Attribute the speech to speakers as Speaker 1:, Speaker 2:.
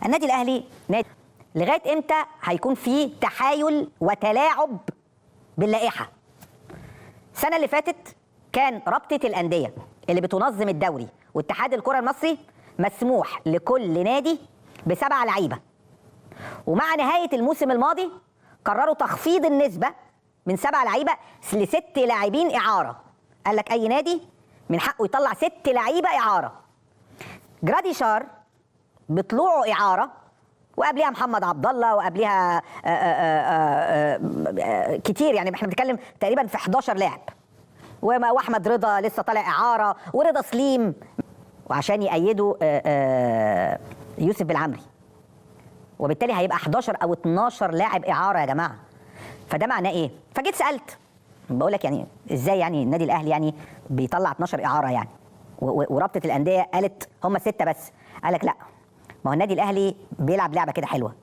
Speaker 1: النادي الاهلي نادي لغايه امتى هيكون فيه تحايل وتلاعب باللائحه؟ السنه اللي فاتت كان رابطه الانديه اللي بتنظم الدوري واتحاد الكره المصري مسموح لكل نادي ب7 لعيبه، ومع نهايه الموسم الماضي قرروا تخفيض النسبه من 7 لعيبه ل6 لاعبين اعاره. قال لك اي نادي من حقه يطلع 6 لعيبه اعاره. جراديشار بطلوعه اعاره، وقبلها محمد عبد الله، وقبلها كتير، يعني احنا بنتكلم تقريبا في 11 لاعب، واحمد رضا لسه طالع اعاره، ورضا سليم، وعشان يأيدوا يوسف بالعمري، وبالتالي هيبقى 11 او 12 لاعب اعاره يا جماعه. فده معناه ايه؟ فجيت سالت بقول لك يعني ازاي يعني النادي الاهلي يعني بيطلع 12 اعاره يعني، ورابطه الانديه قالت هم 6 بس. قال لك لا، ما هو النادي الاهلي بيلعب لعبه كده حلوه،